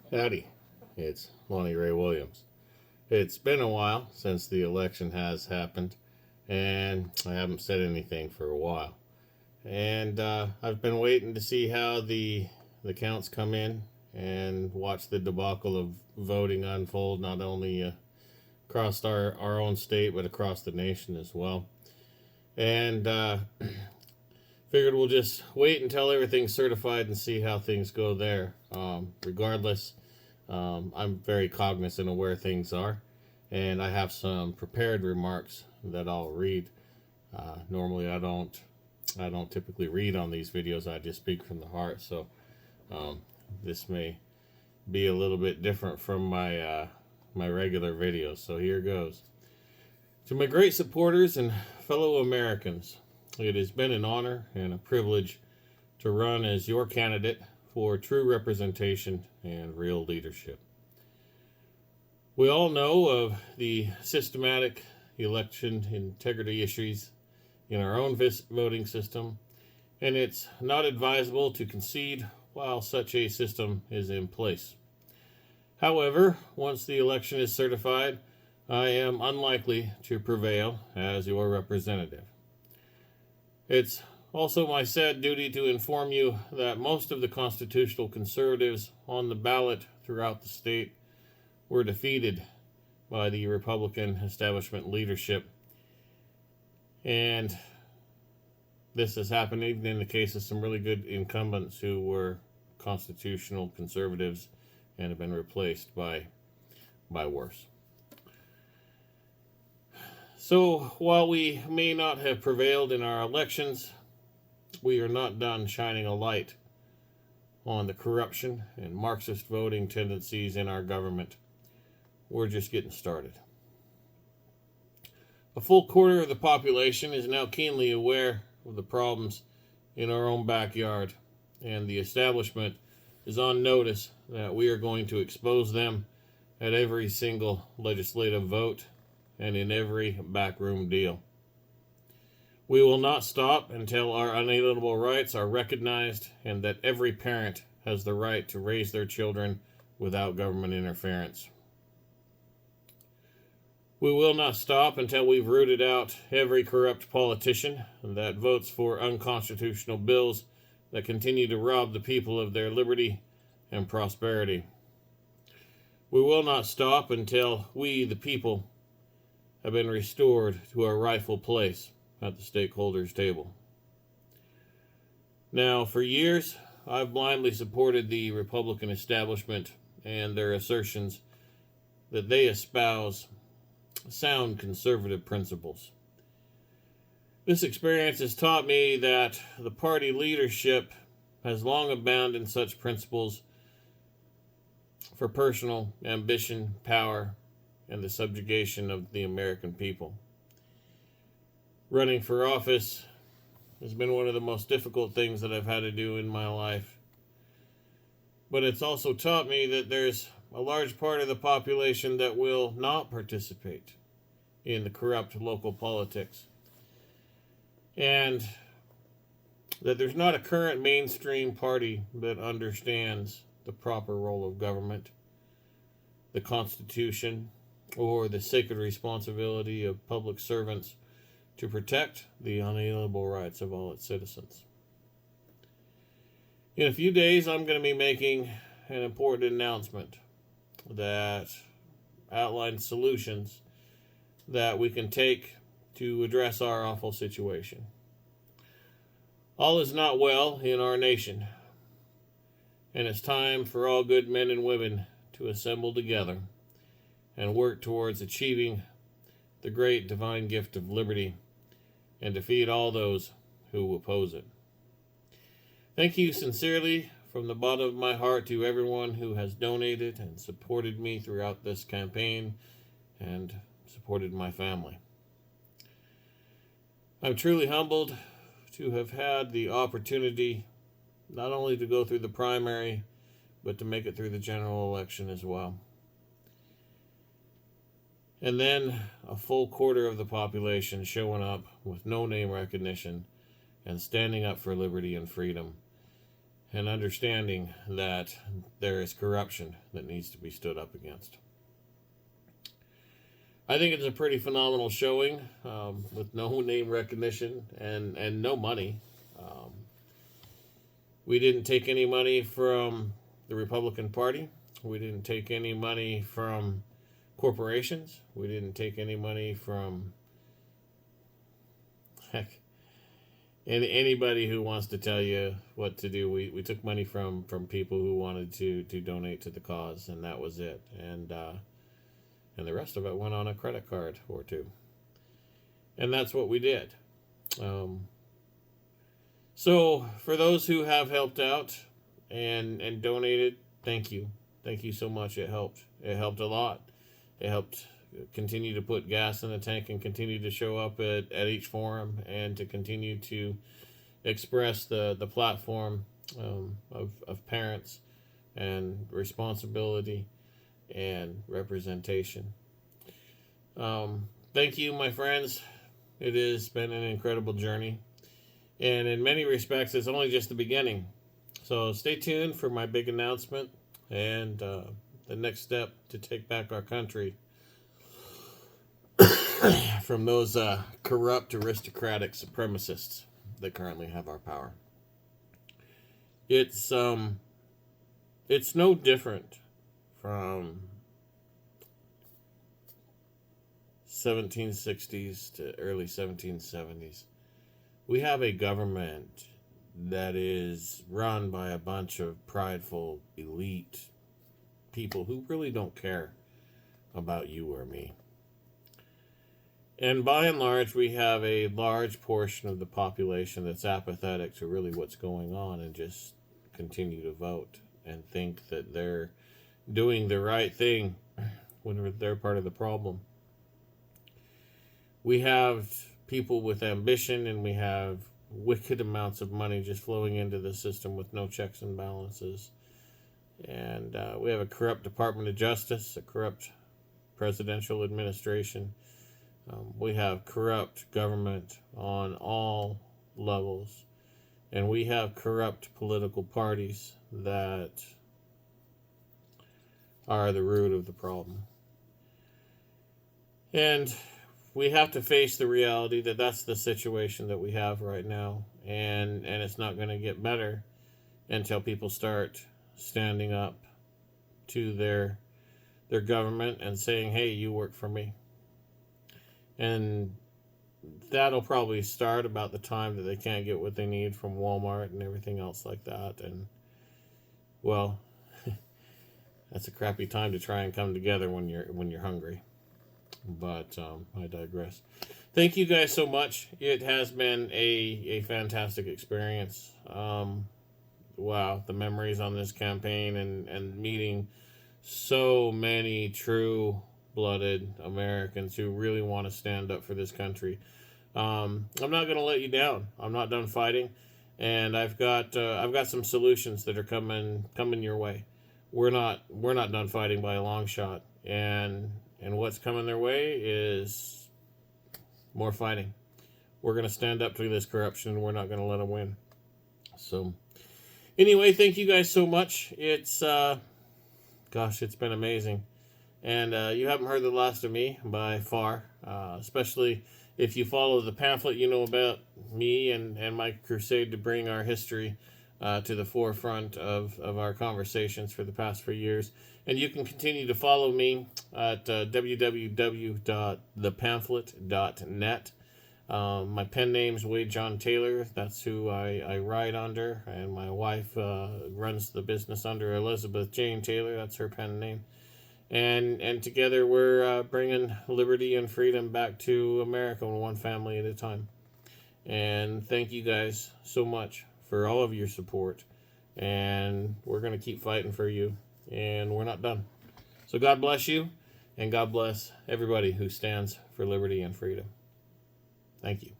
Howdy, it's Lonnie Ray Williams. It's been a while since the election has happened, and I haven't said anything for a while. And I've been waiting to see how the counts come in and watch the debacle of voting unfold, not only across our own state, but across the nation as well. And figured we'll just wait until everything's certified and see how things go there. Regardless, I'm very cognizant of where things are, and I have some prepared remarks that I'll read. Normally, I don't typically read on these videos. I just speak from the heart. So this may be a little bit different from my regular videos. So here goes. To my great supporters and fellow Americans, it has been an honor and a privilege to run as your candidate for true representation and real leadership. We all know of the systematic election integrity issues in our own voting system, and it's not advisable to concede while such a system is in place. However, once the election is certified, I am unlikely to prevail as your representative. It's also my sad duty to inform you that most of the constitutional conservatives on the ballot throughout the state were defeated by the Republican establishment leadership. And this has happened even in the case of some really good incumbents who were constitutional conservatives and have been replaced by worse. So while we may not have prevailed in our elections, we are not done shining a light on the corruption and Marxist voting tendencies in our government. We're just getting started. A full quarter of the population is now keenly aware of the problems in our own backyard, and the establishment is on notice that we are going to expose them at every single legislative vote and in every backroom deal. We will not stop until our unalienable rights are recognized and that every parent has the right to raise their children without government interference. We will not stop until we've rooted out every corrupt politician that votes for unconstitutional bills that continue to rob the people of their liberty and prosperity. We will not stop until we, the people, have been restored to our rightful place at the stakeholders' table. Now, for years, I've blindly supported the Republican establishment and their assertions that they espouse sound conservative principles. This experience has taught me that the party leadership has long abandoned such principles for personal ambition, power, and the subjugation of the American people. Running for office has been one of the most difficult things that I've had to do in my life. But it's also taught me that there's a large part of the population that will not participate in the corrupt local politics. And that there's not a current mainstream party that understands the proper role of government, the Constitution, or the sacred responsibility of public servants to protect the unalienable rights of all its citizens. In a few days, I'm going to be making an important announcement that outlines solutions that we can take to address our awful situation. All is not well in our nation, and it's time for all good men and women to assemble together and work towards achieving the great divine gift of liberty and defeat all those who oppose it. Thank you sincerely from the bottom of my heart to everyone who has donated and supported me throughout this campaign and supported my family. I'm truly humbled to have had the opportunity not only to go through the primary, but to make it through the general election as well. And then a full quarter of the population showing up with no name recognition and standing up for liberty and freedom and understanding that there is corruption that needs to be stood up against. I think it's a pretty phenomenal showing, with no name recognition and no money. We didn't take any money from the Republican Party. We didn't take any money from corporations. We didn't take any money from, heck, anybody who wants to tell you what to do. We took money from people who wanted to donate to the cause, and that was it. And the rest of it went on a credit card or two. And that's what we did. So for those who have helped out and donated, thank you. Thank you so much. It helped. It helped a lot. It helped continue to put gas in the tank and continue to show up at each forum, and to continue to express the platform of parents and responsibility and representation. Thank you, my friends. It has been an incredible journey, and in many respects, it's only just the beginning. So stay tuned for my big announcement and the next step to take back our country from those corrupt, aristocratic supremacists that currently have our power. It's no different from 1760s to early 1770s. We have a government that is run by a bunch of prideful, elite people who really don't care about you or me. And by and large, we have a large portion of the population that's apathetic to really what's going on and just continue to vote and think that they're doing the right thing when they're part of the problem. We have people with ambition, and we have wicked amounts of money just flowing into the system with no checks and balances. And we have a corrupt Department of Justice, a corrupt presidential administration. We have corrupt government on all levels. And we have corrupt political parties that are the root of the problem. And we have to face the reality that that's the situation that we have right now. And it's not going to get better until people start standing up to their government and saying, hey, you work for me. And that'll probably start about the time that they can't get what they need from Walmart and everything else like that. And, well, that's a crappy time to try and come together when you're hungry. But I digress. Thank you guys so much. It has been a fantastic experience. Wow, the memories on this campaign and meeting so many true-blooded Americans who really want to stand up for this country. I'm not going to let you down. I'm not done fighting, and I've got some solutions that are coming your way. We're not done fighting by a long shot, and what's coming their way is more fighting. We're going to stand up to this corruption, and we're not going to let them win. So, anyway, thank you guys so much. It's it's been amazing. And you haven't heard the last of me by far, especially if you follow the pamphlet, you know about me and my crusade to bring our history to the forefront of our conversations for the past 4 years. And you can continue to follow me at www.thepamphlet.net. My pen name's Wade John Taylor. That's who I write under. And my wife runs the business under Elizabeth Jane Taylor. That's her pen name. And together we're bringing liberty and freedom back to America, one family at a time. And thank you guys so much for all of your support. And we're going to keep fighting for you. And we're not done. So God bless you. And God bless everybody who stands for liberty and freedom. Thank you.